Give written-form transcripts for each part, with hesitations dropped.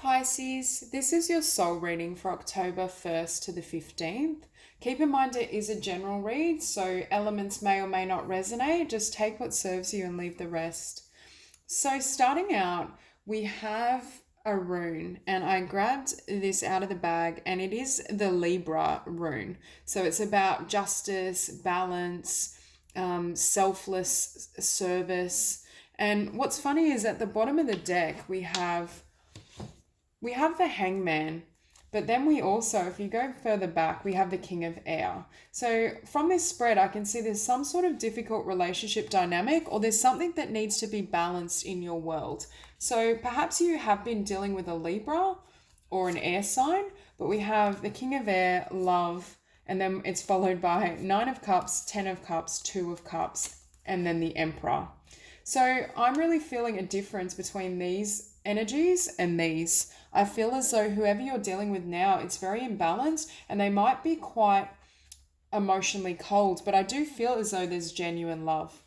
Pisces, this is your soul reading for October 1st to the 15th. Keep in mind it is a general read, so elements may or may not resonate. Just take what serves you and leave the rest. So starting out, we have a rune, and I grabbed this out of the bag, and it is the Libra rune. So it's about justice, balance, selfless service. And what's funny is at the bottom of the deck, we have the Hangman, but then we also, if you go further back, we have the King of Air. So from this spread, I can see there's some sort of difficult relationship dynamic, or there's something that needs to be balanced in your world. So perhaps you have been dealing with a Libra or an air sign, but we have the King of Air, love, and then it's followed by 9 of Cups, 10 of Cups, 2 of Cups, and then the Emperor. So I'm really feeling a difference between these energies and these. I feel as though whoever you're dealing with now, it's very imbalanced, and they might be quite emotionally cold, but I do feel as though there's genuine love.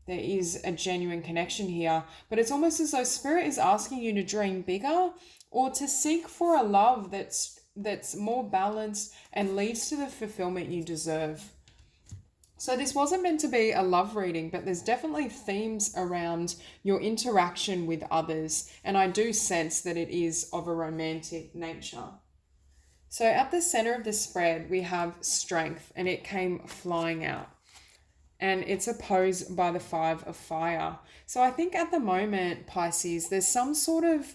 There is a genuine connection here, but it's almost as though Spirit is asking you to dream bigger, or to seek for a love that's more balanced and leads to the fulfillment you deserve. So this wasn't meant to be a love reading, but there's definitely themes around your interaction with others, and I do sense that it is of a romantic nature. So at the center of the spread, we have strength, and it came flying out. And it's opposed by the 5 of fire. So I think at the moment, Pisces, there's some sort of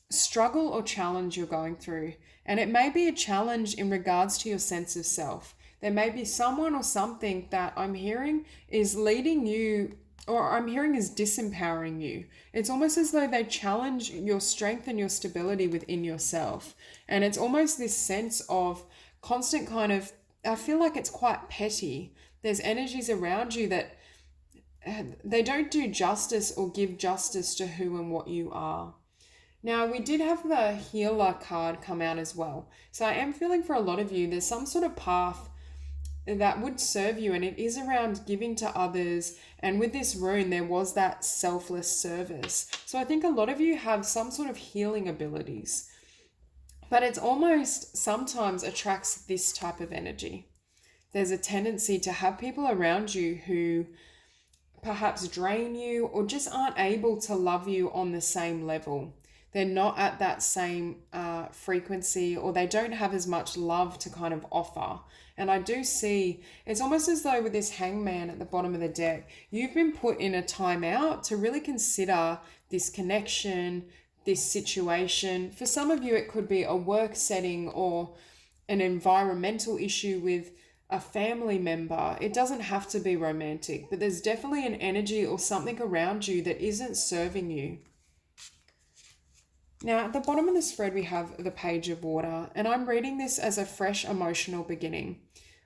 struggle or challenge you're going through, and it may be a challenge in regards to your sense of self. There may be someone or something that I'm hearing is leading you, or I'm hearing is disempowering you. It's almost as though they challenge your strength and your stability within yourself. And it's almost this sense of constant kind of, I feel like it's quite petty. There's energies around you that they don't do justice or give justice to who and what you are. Now, we did have the healer card come out as well. So I am feeling for a lot of you, there's some sort of path that would serve you, and it is around giving to others. And with this rune, there was that selfless service. So I think a lot of you have some sort of healing abilities, but it's almost sometimes attracts this type of energy. There's a tendency to have people around you who perhaps drain you or just aren't able to love you on the same level. They're not at that same frequency, or they don't have as much love to kind of offer. And I do see, it's almost as though with this Hangman at the bottom of the deck, you've been put in a timeout to really consider this connection, this situation. For some of you, it could be a work setting or an environmental issue with a family member. It doesn't have to be romantic, but there's definitely an energy or something around you that isn't serving you. Now, at the bottom of the spread, we have the Page of Water, and I'm reading this as a fresh emotional beginning.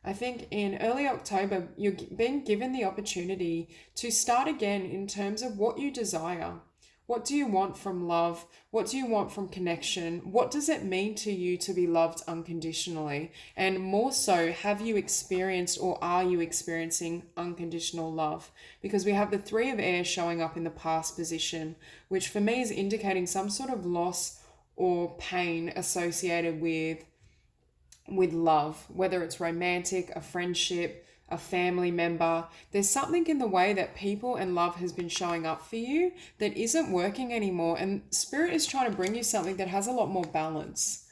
I think in early October, you're being given the opportunity to start again in terms of what you desire. What do you want from love? What do you want from connection? What does it mean to you to be loved unconditionally? And more so, have you experienced or are you experiencing unconditional love? Because we have the 3 of Air showing up in the past position, which for me is indicating some sort of loss or pain associated with love, whether it's romantic, a friendship, a family member. There's something in the way that people and love has been showing up for you that isn't working anymore, and Spirit is trying to bring you something that has a lot more balance.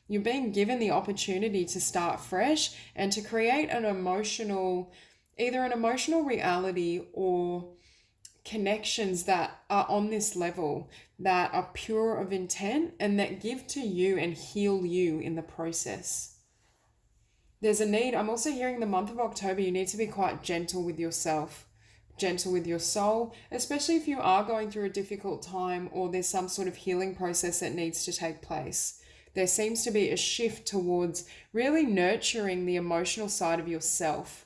You're being given the opportunity to start fresh and to create an emotional, either an emotional reality or connections that are on this level, that are pure of intent and that give to you and heal you in the process. There's a need. I'm also hearing the month of October, you need to be quite gentle with yourself, gentle with your soul, especially if you are going through a difficult time or there's some sort of healing process that needs to take place. There seems to be a shift towards really nurturing the emotional side of yourself.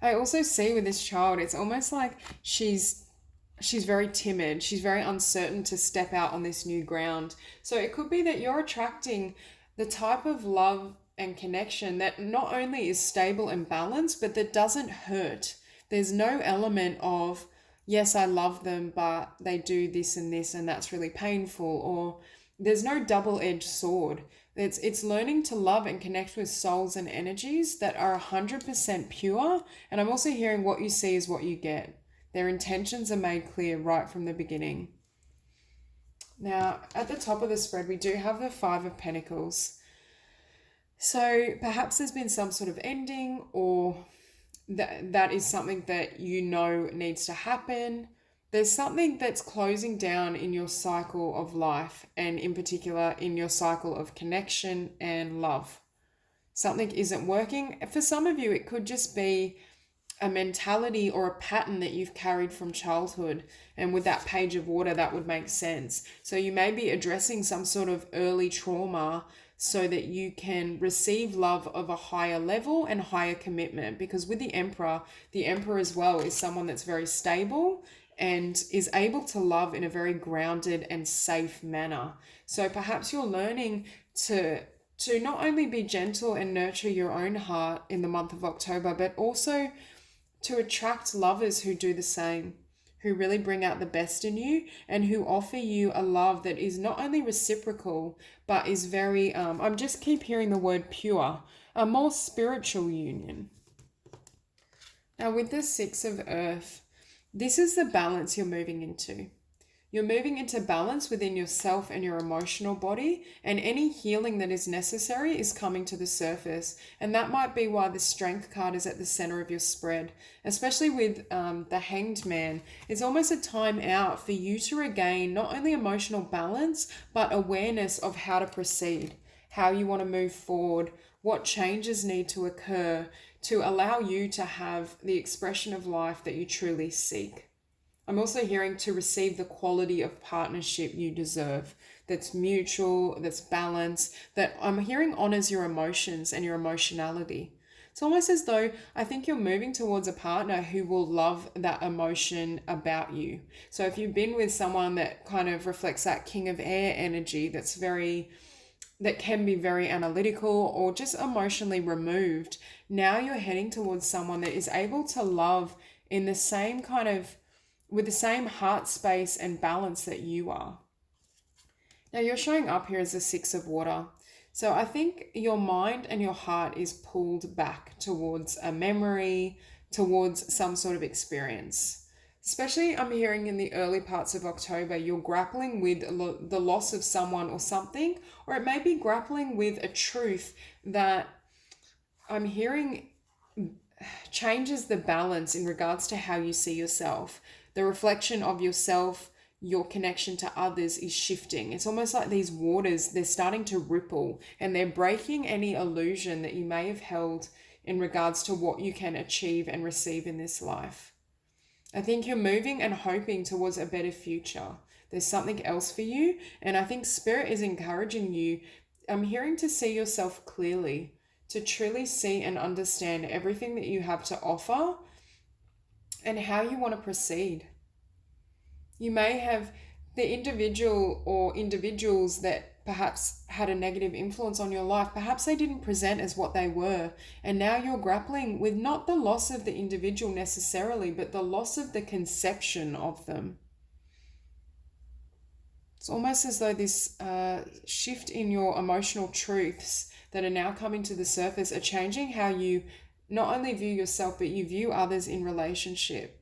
I also see with this child, it's almost like she's very timid. She's very uncertain to step out on this new ground. So it could be that you're attracting the type of love and connection that not only is stable and balanced, but that doesn't hurt. There's no element of yes, I love them, but they do this and that's really painful. Or there's no double-edged sword. It's learning to love and connect with souls and energies that are 100% pure. And I'm also hearing what you see is what you get. Their intentions are made clear right from the beginning. Now, at the top of the spread, we do have the Five of Pentacles. So perhaps there's been some sort of ending, or that is something that you know needs to happen. There's something that's closing down in your cycle of life, and in particular in your cycle of connection and love. Something isn't working. For some of you, it could just be a mentality or a pattern that you've carried from childhood. And with that page of water, that would make sense. So you may be addressing some sort of early trauma so that you can receive love of a higher level and higher commitment. Because with the Emperor as well is someone that's very stable and is able to love in a very grounded and safe manner. So perhaps you're learning to not only be gentle and nurture your own heart in the month of October, but also to attract lovers who do the same, who really bring out the best in you and who offer you a love that is not only reciprocal, but is very, I'm just keep hearing the word pure, a more spiritual union. Now with the Six of Earth, this is the balance you're moving into. You're moving into balance within yourself and your emotional body, and any healing that is necessary is coming to the surface. And that might be why the Strength card is at the center of your spread, especially with the Hanged Man. It's almost a time out for you to regain not only emotional balance, but awareness of how to proceed, how you want to move forward, what changes need to occur to allow you to have the expression of life that you truly seek. I'm also hearing to receive the quality of partnership you deserve, that's mutual, that's balanced, that I'm hearing honors your emotions and your emotionality. It's almost as though I think you're moving towards a partner who will love that emotion about you. So if you've been with someone that kind of reflects that King of Air energy, that can be very analytical or just emotionally removed, now you're heading towards someone that is able to love in the same kind of, with the same heart space and balance that you are. Now you're showing up here as a Six of Water. So I think your mind and your heart is pulled back towards a memory, towards some sort of experience. Especially I'm hearing in the early parts of October, you're grappling with the loss of someone or something, or it may be grappling with a truth that I'm hearing changes the balance in regards to how you see yourself. The reflection of yourself, your connection to others is shifting. It's almost like these waters, they're starting to ripple and they're breaking any illusion that you may have held in regards to what you can achieve and receive in this life. I think you're moving and hoping towards a better future. There's something else for you, and I think Spirit is encouraging you. I'm hearing to see yourself clearly, to truly see and understand everything that you have to offer and how you want to proceed. You may have the individual or individuals that perhaps had a negative influence on your life. Perhaps they didn't present as what they were. And now you're grappling with not the loss of the individual necessarily, but the loss of the conception of them. It's almost as though this shift in your emotional truths that are now coming to the surface are changing how you not only view yourself, but you view others in relationship.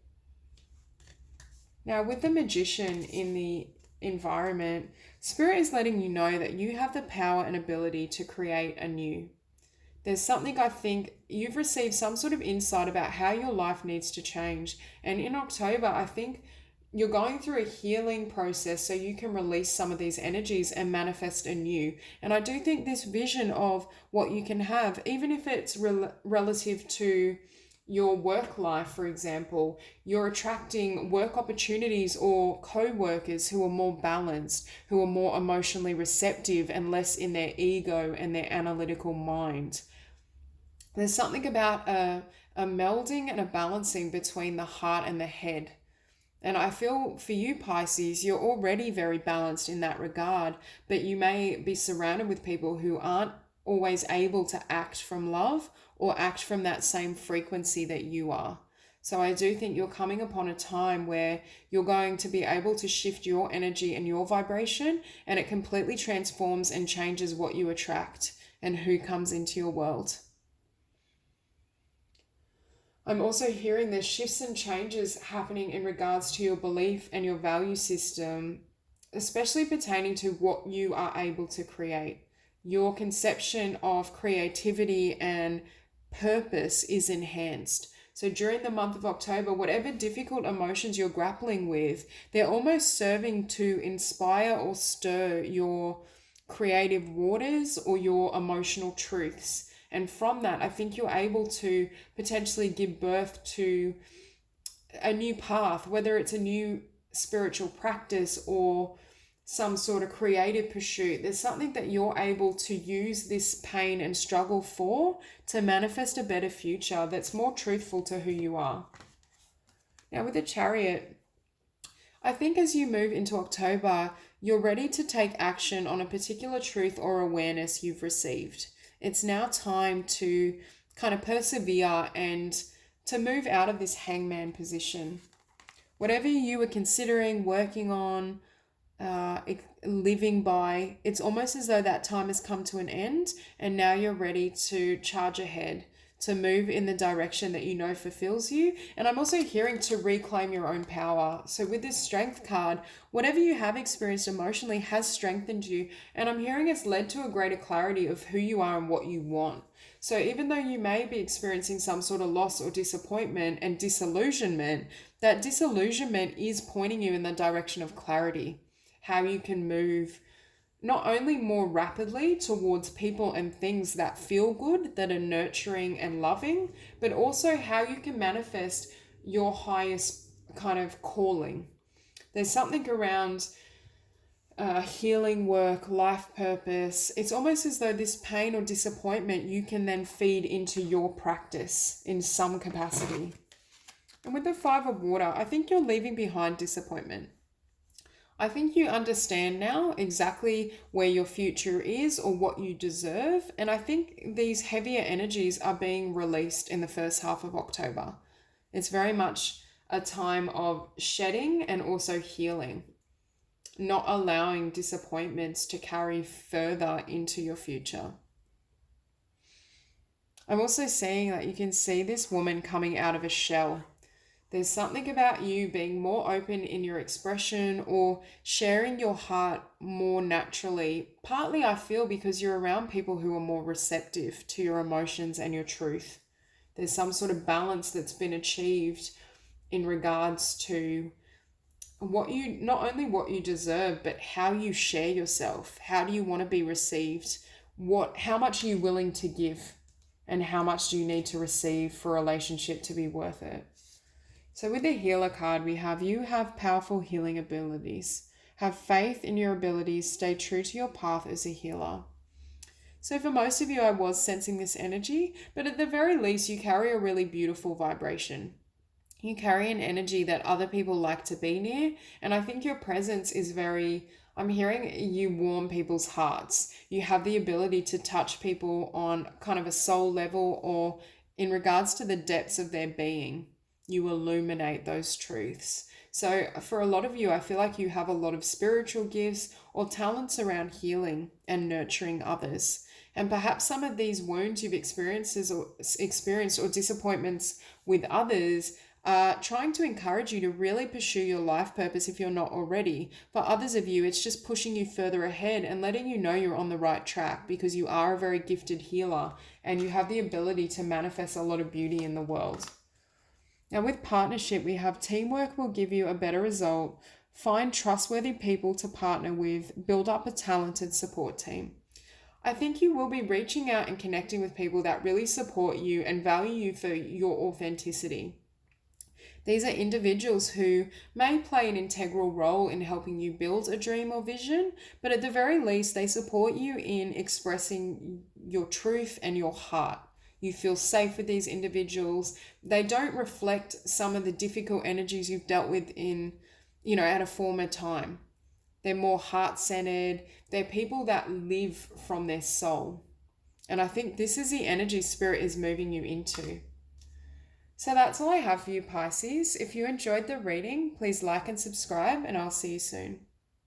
Now, with the Magician in the environment, Spirit is letting you know that you have the power and ability to create anew. There's something, I think you've received some sort of insight about how your life needs to change. And in October, I think you're going through a healing process so you can release some of these energies and manifest anew. And I do think this vision of what you can have, even if it's relative to your work life, for example, you're attracting work opportunities or co-workers who are more balanced, who are more emotionally receptive and less in their ego and their analytical mind. There's something about a melding and a balancing between the heart and the head. And I feel for you, Pisces, you're already very balanced in that regard, but you may be surrounded with people who aren't always able to act from love or act from that same frequency that you are. So I do think you're coming upon a time where you're going to be able to shift your energy and your vibration, and it completely transforms and changes what you attract and who comes into your world. I'm also hearing there's shifts and changes happening in regards to your belief and your value system, especially pertaining to what you are able to create. Your conception of creativity and purpose is enhanced. So during the month of October, whatever difficult emotions you're grappling with, they're almost serving to inspire or stir your creative waters or your emotional truths. And from that, I think you're able to potentially give birth to a new path, whether it's a new spiritual practice or some sort of creative pursuit. There's something that you're able to use this pain and struggle for to manifest a better future that's more truthful to who you are. Now with the Chariot, I think as you move into October, you're ready to take action on a particular truth or awareness you've received. It's now time to kind of persevere and to move out of this hangman position. Whatever you were considering, working on, living by, it's almost as though that time has come to an end and now you're ready to charge ahead, to move in the direction that you know fulfills you. And I'm also hearing to reclaim your own power. So with this Strength card, whatever you have experienced emotionally has strengthened you. And I'm hearing it's led to a greater clarity of who you are and what you want. So even though you may be experiencing some sort of loss or disappointment and disillusionment, that disillusionment is pointing you in the direction of clarity. How you can move not only more rapidly towards people and things that feel good, that are nurturing and loving, but also how you can manifest your highest kind of calling. There's something around healing work, life purpose. It's almost as though this pain or disappointment you can then feed into your practice in some capacity. And with the Five of Water, I think you're leaving behind disappointment. I think you understand now exactly where your future is or what you deserve. And I think these heavier energies are being released in the first half of October. It's very much a time of shedding and also healing, not allowing disappointments to carry further into your future. I'm also seeing that you can see this woman coming out of a shell. There's something about you being more open in your expression or sharing your heart more naturally. Partly, I feel, because you're around people who are more receptive to your emotions and your truth. There's some sort of balance that's been achieved in regards to what you, not only what you deserve, but how you share yourself. How do you want to be received? How much are you willing to give? And how much do you need to receive for a relationship to be worth it? So with the Healer card, we have you have powerful healing abilities. Have faith in your abilities. Stay true to your path as a healer. So for most of you, I was sensing this energy, but at the very least, you carry a really beautiful vibration. You carry an energy that other people like to be near. And I think your presence is I'm hearing you warm people's hearts. You have the ability to touch people on kind of a soul level or in regards to the depths of their being. You illuminate those truths. So for a lot of you, I feel like you have a lot of spiritual gifts or talents around healing and nurturing others. And perhaps some of these wounds you've experienced or disappointments with others are trying to encourage you to really pursue your life purpose if you're not already. For others of you, it's just pushing you further ahead and letting you know you're on the right track because you are a very gifted healer and you have the ability to manifest a lot of beauty in the world. Now with partnership, we have teamwork will give you a better result. Find trustworthy people to partner with. Build up a talented support team. I think you will be reaching out and connecting with people that really support you and value you for your authenticity. These are individuals who may play an integral role in helping you build a dream or vision, but at the very least, they support you in expressing your truth and your heart. You feel safe with these individuals. They don't reflect some of the difficult energies you've dealt with at a former time. They're more heart-centered. They're people that live from their soul. And I think this is the energy Spirit is moving you into. So that's all I have for you, Pisces. If you enjoyed the reading, please like and subscribe, and I'll see you soon.